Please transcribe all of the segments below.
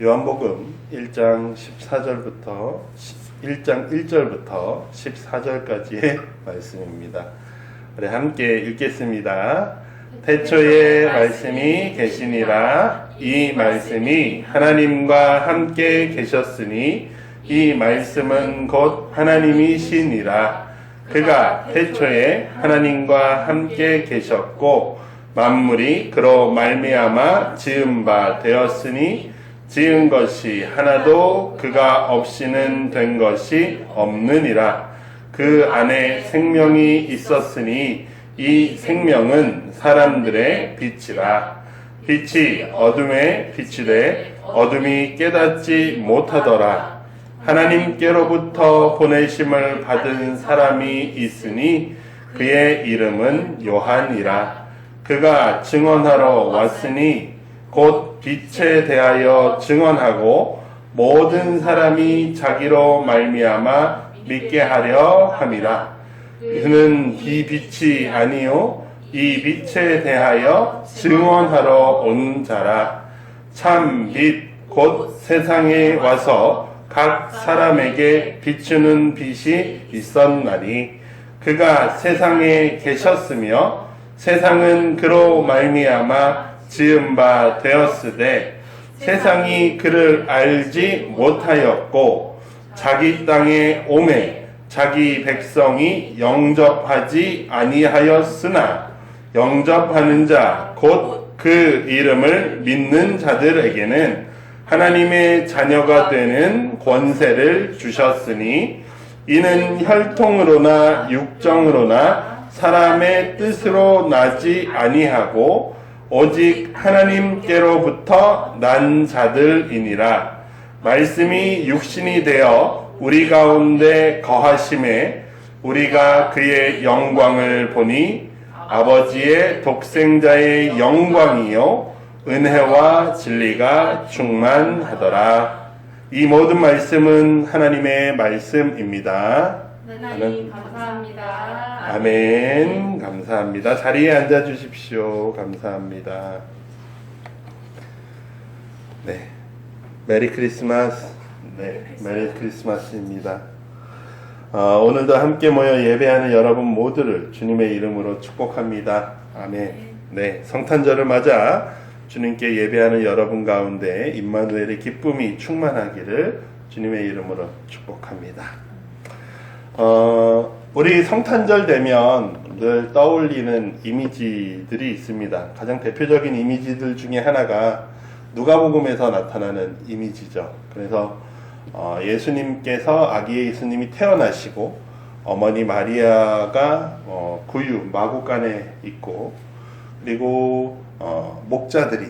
요한복음 1장 14절부터 1장 1절부터 14절까지의 말씀입니다. 우리 함께 읽겠습니다. 태초에 말씀이 계시니라. 이 말씀이 하나님과 함께 계셨으니 이 말씀은 곧 하나님이시니라. 그가 태초에 하나님과 함께 계셨고 만물이 그로 말미암아 지은 바 되었으니 지은 것이 하나도 그가 없이는 된 것이 없느니라. 그 안에 생명이 있었으니 이 생명은 사람들의 빛이라. 빛이 어둠에 비치되 어둠이 깨닫지 못하더라. 하나님께로부터 보내심을 받은 사람이 있으니 그의 이름은 요한이라. 그가 증언하러 왔으니 곧 빛에 대하여 증언하고 모든 사람이 자기로 말미암아 믿게 하려 함이라. 그는 이 빛이 아니요 이 빛에 대하여 증언하러 온 자라. 참 빛 곧 세상에 와서 각 사람에게 비추는 빛이 있었나니 그가 세상에 계셨으며 세상은 그로 말미암아 지은 바 되었으되 세상이 그를 알지 못하였고 자기 땅에 오매 자기 백성이 영접하지 아니하였으나 영접하는 자 곧 그 이름을 믿는 자들에게는 하나님의 자녀가 되는 권세를 주셨으니 이는 혈통으로나 육정으로나 사람의 뜻으로 나지 아니하고 오직 하나님께로부터 난 자들이니라. 말씀이 육신이 되어 우리 가운데 거하심에 우리가 그의 영광을 보니 아버지의 독생자의 영광이요 은혜와 진리가 충만하더라. 이 모든 말씀은 하나님의 말씀입니다. 하나님 감사합니다. 아멘. 감사합니다. 자리에 앉아 주십시오. 감사합니다. 네. 메리 크리스마스. 네. 메리 크리스마스입니다. 오늘도 함께 모여 예배하는 여러분 모두를 주님의 이름으로 축복합니다. 아멘. 네. 성탄절을 맞아 주님께 예배하는 여러분 가운데 임마누엘의 기쁨이 충만하기를 주님의 이름으로 축복합니다. 우리 성탄절 되면 늘 떠올리는 이미지들이 있습니다. 가장 대표적인 이미지들 중에 하나가 누가복음에서 나타나는 이미지죠. 그래서 예수님께서 아기 예수님이 태어나시고 어머니 마리아가 구유 마구간에 있고 그리고 목자들이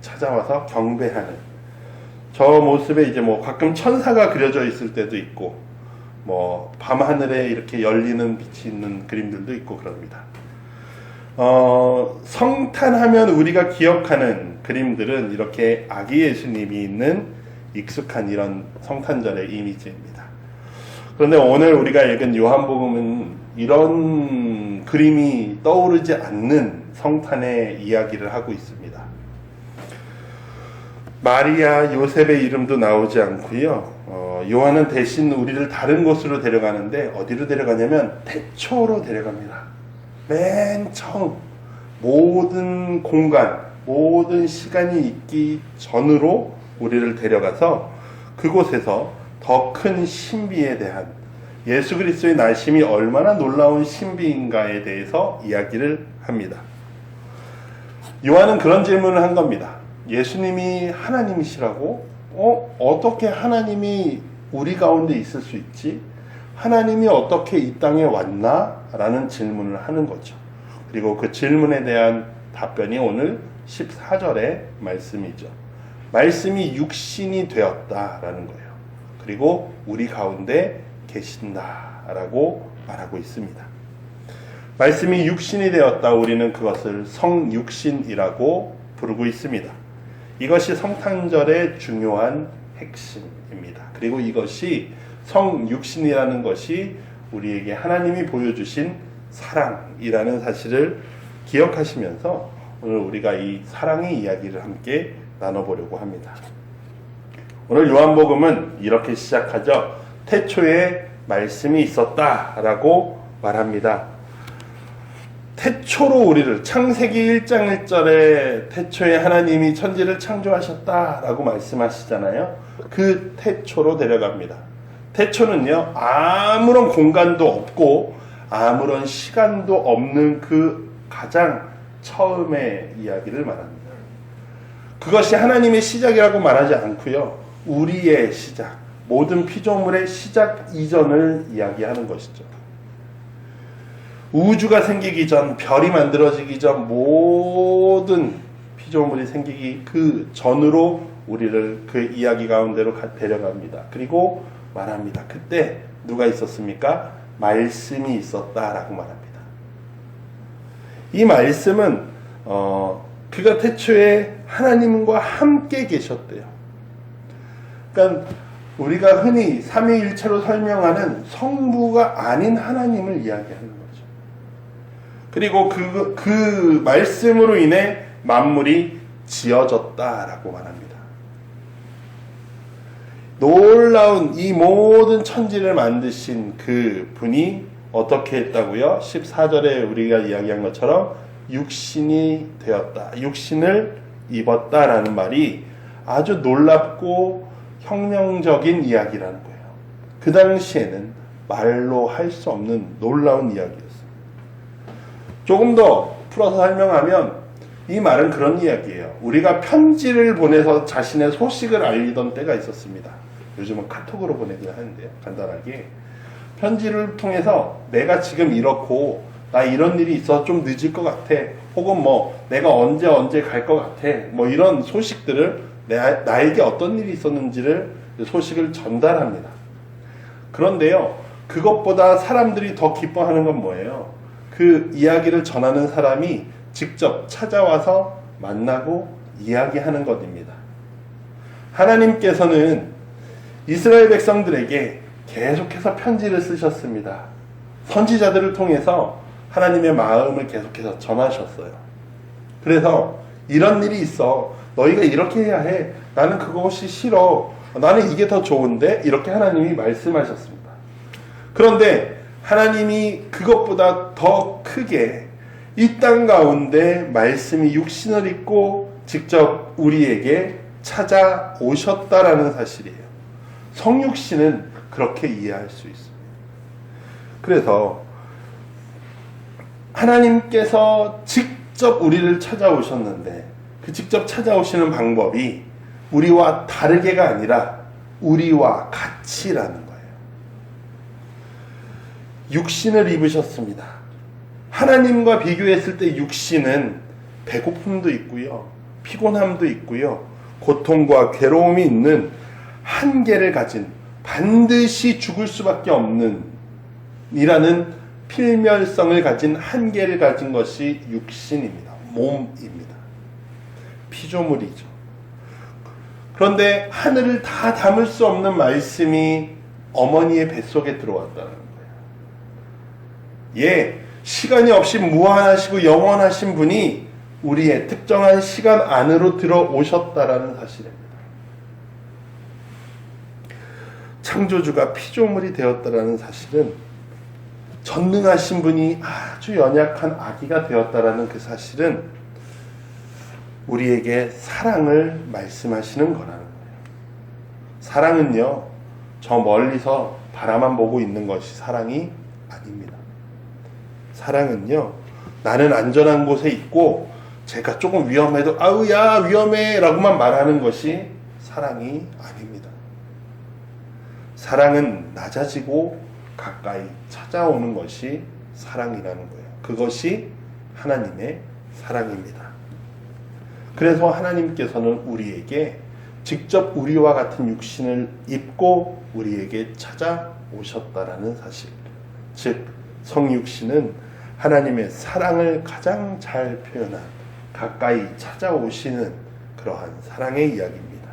찾아와서 경배하는 저 모습에 이제 뭐 가끔 천사가 그려져 있을 때도 있고 뭐 밤하늘에 이렇게 열리는 빛이 있는 그림들도 있고 그럽니다. 성탄하면 우리가 기억하는 그림들은 이렇게 아기 예수님이 있는 익숙한 이런 성탄절의 이미지입니다. 그런데 오늘 우리가 읽은 요한복음은 이런 그림이 떠오르지 않는 성탄의 이야기를 하고 있습니다. 마리아, 요셉의 이름도 나오지 않고요. 요한은 대신 우리를 다른 곳으로 데려가는데 어디로 데려가냐면 태초로 데려갑니다. 맨 처음 모든 공간, 모든 시간이 있기 전으로 우리를 데려가서 그곳에서 더 큰 신비에 대한 예수 그리스도의 나심이 얼마나 놀라운 신비인가에 대해서 이야기를 합니다. 요한은 그런 질문을 한 겁니다. 예수님이 하나님이시라고? 어떻게 하나님이 우리 가운데 있을 수 있지? 하나님이 어떻게 이 땅에 왔나? 라는 질문을 하는 거죠. 그리고 그 질문에 대한 답변이 오늘 14절의 말씀이죠. 말씀이 육신이 되었다라는 거예요. 그리고 우리 가운데 계신다라고 말하고 있습니다. 말씀이 육신이 되었다. 우리는 그것을 성육신이라고 부르고 있습니다. 이것이 성탄절의 중요한 핵심입니다. 그리고 이것이 성육신이라는 것이 우리에게 하나님이 보여주신 사랑이라는 사실을 기억하시면서 오늘 우리가 이 사랑의 이야기를 함께 나눠보려고 합니다. 오늘 요한복음은 이렇게 시작하죠. 태초에 말씀이 있었다라고 말합니다. 태초로 우리를, 창세기 1장 1절에 태초에 하나님이 천지를 창조하셨다라고 말씀하시잖아요. 그 태초로 데려갑니다. 태초는요, 아무런 공간도 없고 아무런 시간도 없는 그 가장 처음의 이야기를 말합니다. 그것이 하나님의 시작이라고 말하지 않고요, 우리의 시작, 모든 피조물의 시작 이전을 이야기하는 것이죠. 우주가 생기기 전, 별이 만들어지기 전, 모든 피조물이 생기기 그 전으로 우리를 그 이야기 가운데로 데려갑니다. 그리고 말합니다. 그때 누가 있었습니까? 말씀이 있었다라고 말합니다. 이 말씀은 그가 태초에 하나님과 함께 계셨대요. 그러니까 우리가 흔히 삼위일체로 설명하는 성부가 아닌 하나님을 이야기하는 거죠. 그리고 그 말씀으로 인해 만물이 지어졌다라고 말합니다. 놀라운 이 모든 천지를 만드신 그 분이 어떻게 했다고요? 14절에 우리가 이야기한 것처럼 육신이 되었다, 육신을 입었다라는 말이 아주 놀랍고 혁명적인 이야기라는 거예요. 그 당시에는 말로 할 수 없는 놀라운 이야기였어요. 조금 더 풀어서 설명하면 이 말은 그런 이야기예요. 우리가 편지를 보내서 자신의 소식을 알리던 때가 있었습니다. 요즘은 카톡으로 보내긴 하는데요. 간단하게 편지를 통해서 내가 지금 이렇고 나 이런 일이 있어서 좀 늦을 것 같아, 혹은 뭐 내가 언제 갈 것 같아, 뭐 이런 소식들을 나에게 어떤 일이 있었는지를 소식을 전달합니다. 그런데요, 그것보다 사람들이 더 기뻐하는 건 뭐예요? 그 이야기를 전하는 사람이 직접 찾아와서 만나고 이야기하는 것입니다. 하나님께서는 이스라엘 백성들에게 계속해서 편지를 쓰셨습니다. 선지자들을 통해서 하나님의 마음을 계속해서 전하셨어요. 그래서 이런 일이 있어, 너희가 이렇게 해야 해, 나는 그것이 싫어, 나는 이게 더 좋은데, 이렇게 하나님이 말씀하셨습니다. 그런데 하나님이 그것보다 더 크게 이 땅 가운데 말씀이 육신을 입고 직접 우리에게 찾아오셨다라는 사실이에요. 성육신은 그렇게 이해할 수 있습니다. 그래서 하나님께서 직접 우리를 찾아오셨는데, 그 직접 찾아오시는 방법이 우리와 다르게가 아니라 우리와 같이라는 거예요. 육신을 입으셨습니다. 하나님과 비교했을 때 육신은 배고픔도 있고요, 피곤함도 있고요, 고통과 괴로움이 있는 한계를 가진, 반드시 죽을 수밖에 없는 이라는 필멸성을 가진 한계를 가진 것이 육신입니다. 몸입니다. 피조물이죠. 그런데 하늘을 다 담을 수 없는 말씀이 어머니의 뱃속에 들어왔다는 거예요. 예, 시간이 없이 무한하시고 영원하신 분이 우리의 특정한 시간 안으로 들어오셨다라는 사실입니다. 창조주가 피조물이 되었다라는 사실은 전능하신 분이 아주 연약한 아기가 되었다라는 그 사실은 우리에게 사랑을 말씀하시는 거라는 거예요. 사랑은요, 저 멀리서 바라만 보고 있는 것이 사랑이 아닙니다. 사랑은요, 나는 안전한 곳에 있고 제가 조금 위험해도 아우 야 위험해 라고만 말하는 것이 사랑이 아닙니다. 사랑은 낮아지고 가까이 찾아오는 것이 사랑이라는 거예요. 그것이 하나님의 사랑입니다. 그래서 하나님께서는 우리에게 직접 우리와 같은 육신을 입고 우리에게 찾아오셨다라는 사실, 즉 성육신은 하나님의 사랑을 가장 잘 표현한, 가까이 찾아오시는 그러한 사랑의 이야기입니다.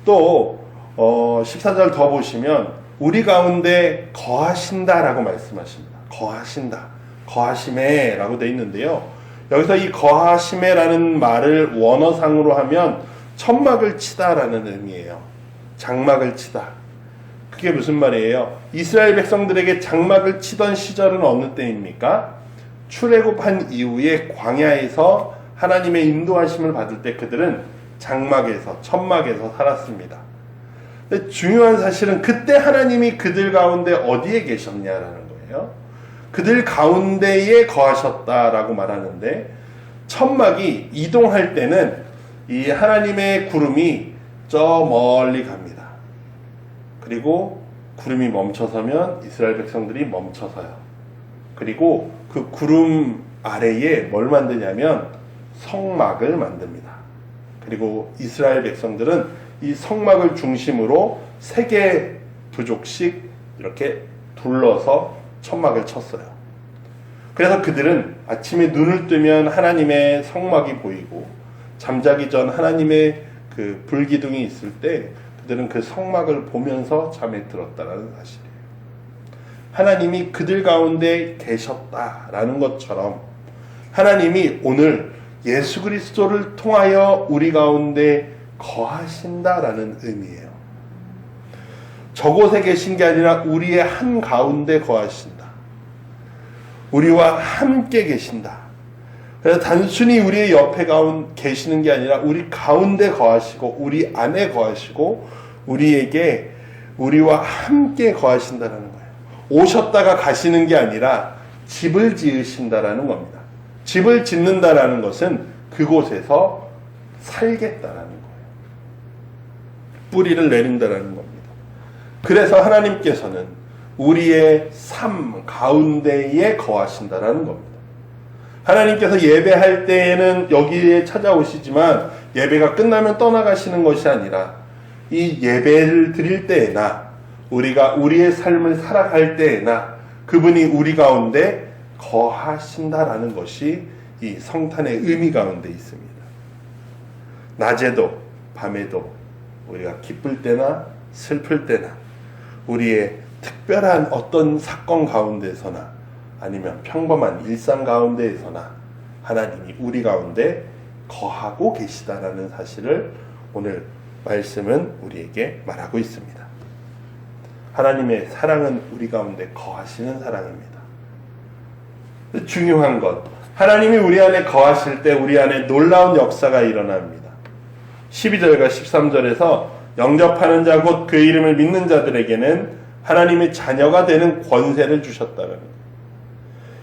또 14절 더 보시면 우리 가운데 거하신다라고 말씀하십니다. 거하신다, 거하심에 라고 되어 있는데요, 여기서 이 거하심에라는 말을 원어상으로 하면 천막을 치다라는 의미예요. 장막을 치다. 그게 무슨 말이에요? 이스라엘 백성들에게 장막을 치던 시절은 어느 때입니까? 출애굽한 이후에 광야에서 하나님의 인도하심을 받을 때 그들은 장막에서, 천막에서 살았습니다. 근데 중요한 사실은 그때 하나님이 그들 가운데 어디에 계셨냐라는 거예요. 그들 가운데에 거하셨다라고 말하는데, 천막이 이동할 때는 이 하나님의 구름이 저 멀리 갑니다. 그리고 구름이 멈춰서면 이스라엘 백성들이 멈춰서요. 그리고 그 구름 아래에 뭘 만드냐면 성막을 만듭니다. 그리고 이스라엘 백성들은 이 성막을 중심으로 세계 부족씩 이렇게 둘러서 천막을 쳤어요. 그래서 그들은 아침에 눈을 뜨면 하나님의 성막이 보이고, 잠자기 전 하나님의 그 불기둥이 있을 때 그들은 그 성막을 보면서 잠에 들었다라는 사실이에요. 하나님이 그들 가운데 계셨다라는 것처럼 하나님이 오늘 예수 그리스도를 통하여 우리 가운데 거하신다라는 의미예요. 저곳에 계신 게 아니라 우리의 한 가운데 거하신다. 우리와 함께 계신다. 그래서 단순히 우리의 옆에 계시는 게 아니라 우리 가운데 거하시고 우리 안에 거하시고 우리에게 우리와 함께 거하신다는 거예요. 오셨다가 가시는 게 아니라 집을 지으신다라는 겁니다. 집을 짓는다라는 것은 그곳에서 살겠다라는 거예요. 뿌리를 내린다라는 겁니다. 그래서 하나님께서는 우리의 삶 가운데에 거하신다라는 겁니다. 하나님께서 예배할 때에는 여기에 찾아오시지만 예배가 끝나면 떠나가시는 것이 아니라 이 예배를 드릴 때에나 우리가 우리의 삶을 살아갈 때에나 그분이 우리 가운데 거하신다라는 것이 이 성탄의 의미 가운데 있습니다. 낮에도 밤에도 우리가 기쁠 때나 슬플 때나 우리의 특별한 어떤 사건 가운데서나 아니면 평범한 일상 가운데에서나 하나님이 우리 가운데 거하고 계시다라는 사실을 오늘 말씀은 우리에게 말하고 있습니다. 하나님의 사랑은 우리 가운데 거하시는 사랑입니다. 중요한 것, 하나님이 우리 안에 거하실 때 우리 안에 놀라운 역사가 일어납니다. 12절과 13절에서 영접하는 자 곧 그 이름을 믿는 자들에게는 하나님의 자녀가 되는 권세를 주셨다는 거예요.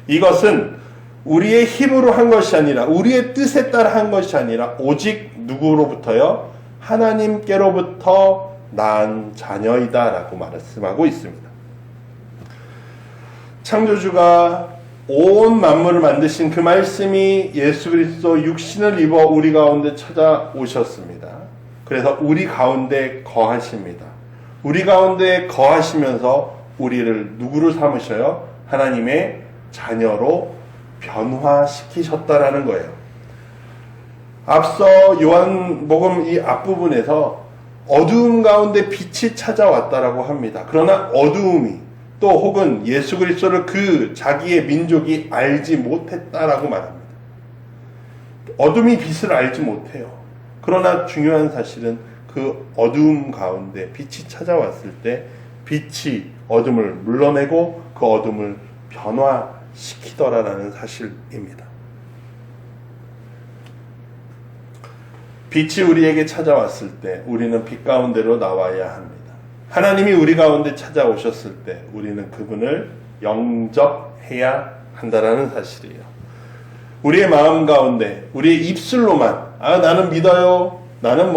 이것은 우리의 힘으로 한 것이 아니라 우리의 뜻에 따라 한 것이 아니라 오직 누구로부터요? 하나님께로부터 난 자녀이다 라고 말씀하고 있습니다. 창조주가 온 만물을 만드신 그 말씀이 예수 그리스도 육신을 입어 우리 가운데 찾아오셨습니다. 그래서 우리 가운데 거하십니다. 우리 가운데 거하시면서 우리를 누구로 삼으셔요? 하나님의 자녀로 변화시키셨다라는 거예요. 앞서 요한복음 이 앞부분에서 어두움 가운데 빛이 찾아왔다라고 합니다. 그러나 어두움이 또 혹은 예수 그리스도를 그 자기의 민족이 알지 못했다라고 말합니다. 어둠이 빛을 알지 못해요. 그러나 중요한 사실은 그 어두움 가운데 빛이 찾아왔을 때 빛이 어둠을 물러내고 그 어둠을 변화시키더라라는 사실입니다. 빛이 우리에게 찾아왔을 때 우리는 빛 가운데로 나와야 합니다. 하나님이 우리 가운데 찾아오셨을 때 우리는 그분을 영접해야 한다라는 사실이에요. 우리의 마음 가운데 우리의 입술로만 나는 믿어요, 나는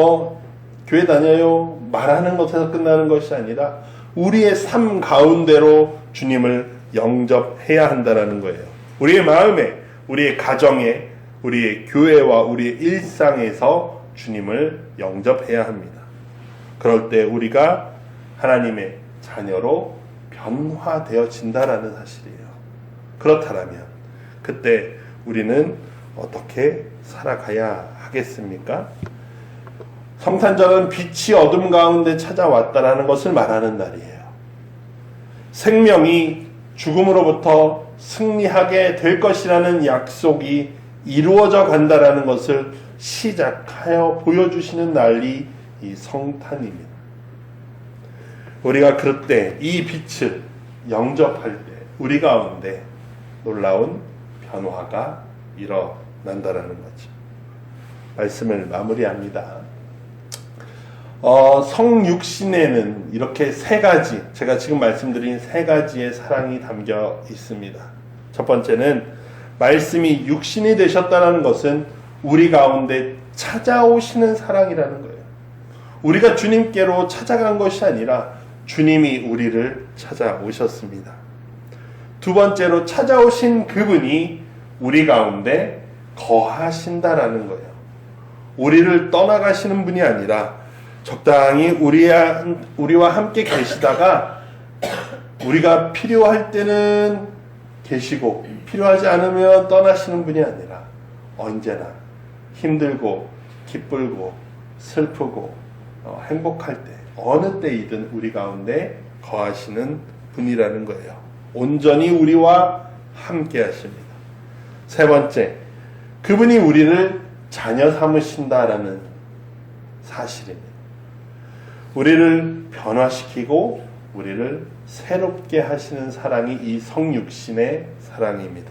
교회 다녀요 말하는 것에서 끝나는 것이 아니라 우리의 삶 가운데로 주님을 영접해야 한다라는 거예요. 우리의 마음에, 우리의 가정에, 우리의 교회와 우리의 일상에서 주님을 영접해야 합니다. 그럴 때 우리가 하나님의 자녀로 변화되어진다라는 사실이에요. 그렇다면 그때 우리는 어떻게 살아가야 하겠습니까? 성탄절은 빛이 어둠 가운데 찾아왔다라는 것을 말하는 날이에요. 생명이 죽음으로부터 승리하게 될 것이라는 약속이 이루어져 간다라는 것을 시작하여 보여주시는 날이 이 성탄입니다. 우리가 그럴 때 이 빛을 영접할 때 우리 가운데 놀라운 변화가 일어난다라는 거죠. 말씀을 마무리합니다. 성육신에는 이렇게 세 가지, 제가 지금 말씀드린 세 가지의 사랑이 담겨 있습니다. 첫 번째는 말씀이 육신이 되셨다는 것은 우리 가운데 찾아오시는 사랑이라는 거예요. 우리가 주님께로 찾아간 것이 아니라 주님이 우리를 찾아오셨습니다. 두 번째로 찾아오신 그분이 우리 가운데 거하신다라는 거예요. 우리를 떠나가시는 분이 아니라 적당히 우리와 함께 계시다가 우리가 필요할 때는 계시고 필요하지 않으면 떠나시는 분이 아니라 언제나 힘들고 기쁘고 슬프고 행복할 때 어느 때이든 우리 가운데 거하시는 분이라는 거예요. 온전히 우리와 함께 하십니다. 세 번째, 그분이 우리를 자녀 삼으신다라는 사실입니다. 우리를 변화시키고 우리를 새롭게 하시는 사랑이 이 성육신의 사랑입니다.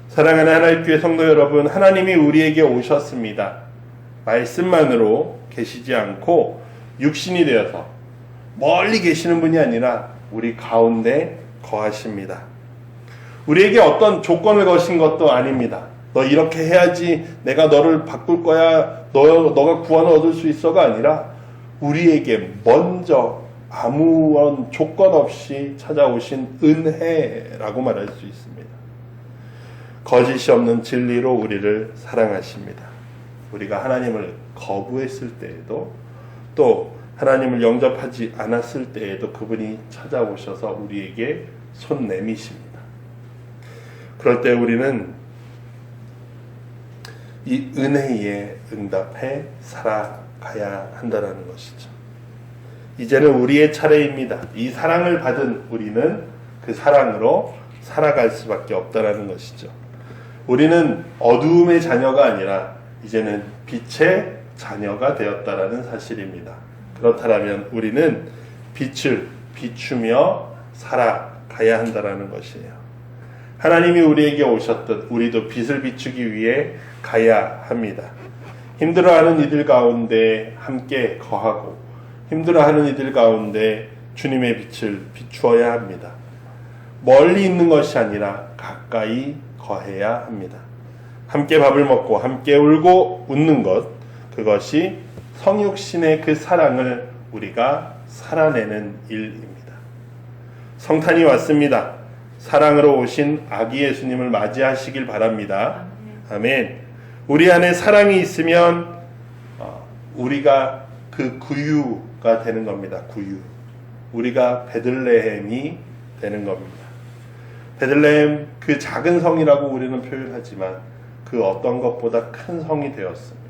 사랑하는 하나님교회 성도 여러분, 하나님이 우리에게 오셨습니다. 말씀만으로 계시지 않고 육신이 되어서 멀리 계시는 분이 아니라 우리 가운데 거하십니다. 우리에게 어떤 조건을 거신 것도 아닙니다. 너 이렇게 해야지 내가 너를 바꿀 거야, 너가 구원을 얻을 수 있어가 아니라 우리에게 먼저 아무런 조건 없이 찾아오신 은혜라고 말할 수 있습니다. 거짓이 없는 진리로 우리를 사랑하십니다. 우리가 하나님을 거부했을 때에도 또 하나님을 영접하지 않았을 때에도 그분이 찾아오셔서 우리에게 손 내미십니다. 그럴 때 우리는 이 은혜에 응답해 살아가야 한다는 것이죠. 이제는 우리의 차례입니다. 이 사랑을 받은 우리는 그 사랑으로 살아갈 수밖에 없다는 것이죠. 우리는 어두움의 자녀가 아니라 이제는 빛의 자녀가 되었다라는 사실입니다. 그렇다면 우리는 빛을 비추며 살아가야 한다라는 것이에요. 하나님이 우리에게 오셨듯 우리도 빛을 비추기 위해 가야 합니다. 힘들어하는 이들 가운데 함께 거하고 힘들어하는 이들 가운데 주님의 빛을 비추어야 합니다. 멀리 있는 것이 아니라 가까이 거해야 합니다. 함께 밥을 먹고 함께 울고 웃는 것, 그것이 성육신의 그 사랑을 우리가 살아내는 일입니다. 성탄이 왔습니다. 사랑으로 오신 아기 예수님을 맞이하시길 바랍니다. 아멘. 우리 안에 사랑이 있으면 우리가 그 구유가 되는 겁니다. 구유. 우리가 베들레헴이 되는 겁니다. 베들레헴 그 작은 성이라고 우리는 표현하지만 그 어떤 것보다 큰 성이 되었습니다.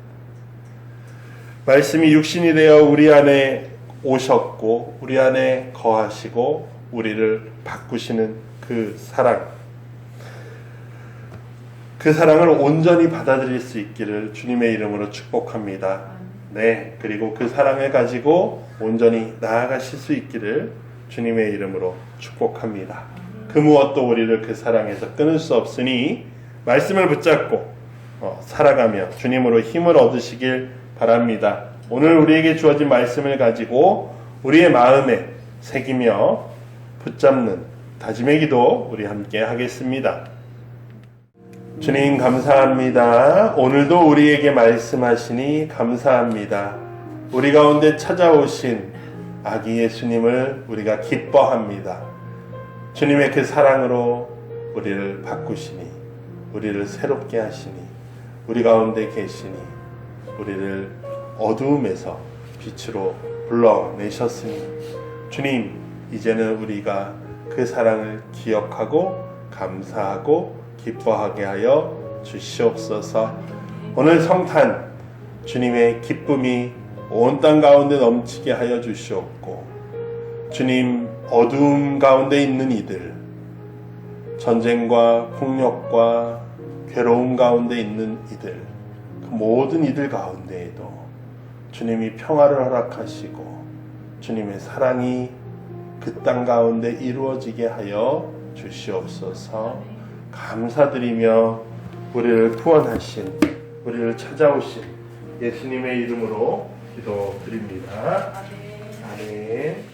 말씀이 육신이 되어 우리 안에 오셨고 우리 안에 거하시고 우리를 바꾸시는 그 사랑, 그 사랑을 온전히 받아들일 수 있기를 주님의 이름으로 축복합니다. 네, 그리고 그 사랑을 가지고 온전히 나아가실 수 있기를 주님의 이름으로 축복합니다. 그 무엇도 우리를 그 사랑에서 끊을 수 없으니 말씀을 붙잡고 살아가며 주님으로 힘을 얻으시길 바랍니다. 오늘 우리에게 주어진 말씀을 가지고 우리의 마음에 새기며 붙잡는 다짐의 기도 우리 함께 하겠습니다. 주님 감사합니다. 오늘도 우리에게 말씀하시니 감사합니다. 우리 가운데 찾아오신 아기 예수님을 우리가 기뻐합니다. 주님의 그 사랑으로 우리를 바꾸시니 우리를 새롭게 하시니 우리 가운데 계시니 우리를 어두움에서 빛으로 불러내셨으니 주님, 이제는 우리가 그 사랑을 기억하고 감사하고 기뻐하게 하여 주시옵소서. 오늘 성탄 주님의 기쁨이 온 땅 가운데 넘치게 하여 주시옵고 주님, 어두움 가운데 있는 이들, 전쟁과 폭력과 괴로움 가운데 있는 이들, 그 모든 이들 가운데에도 주님이 평화를 허락하시고 주님의 사랑이 그 땅 가운데 이루어지게 하여 주시옵소서. 감사드리며 우리를 구원하신, 우리를 찾아오신 예수님의 이름으로 기도드립니다. 아멘.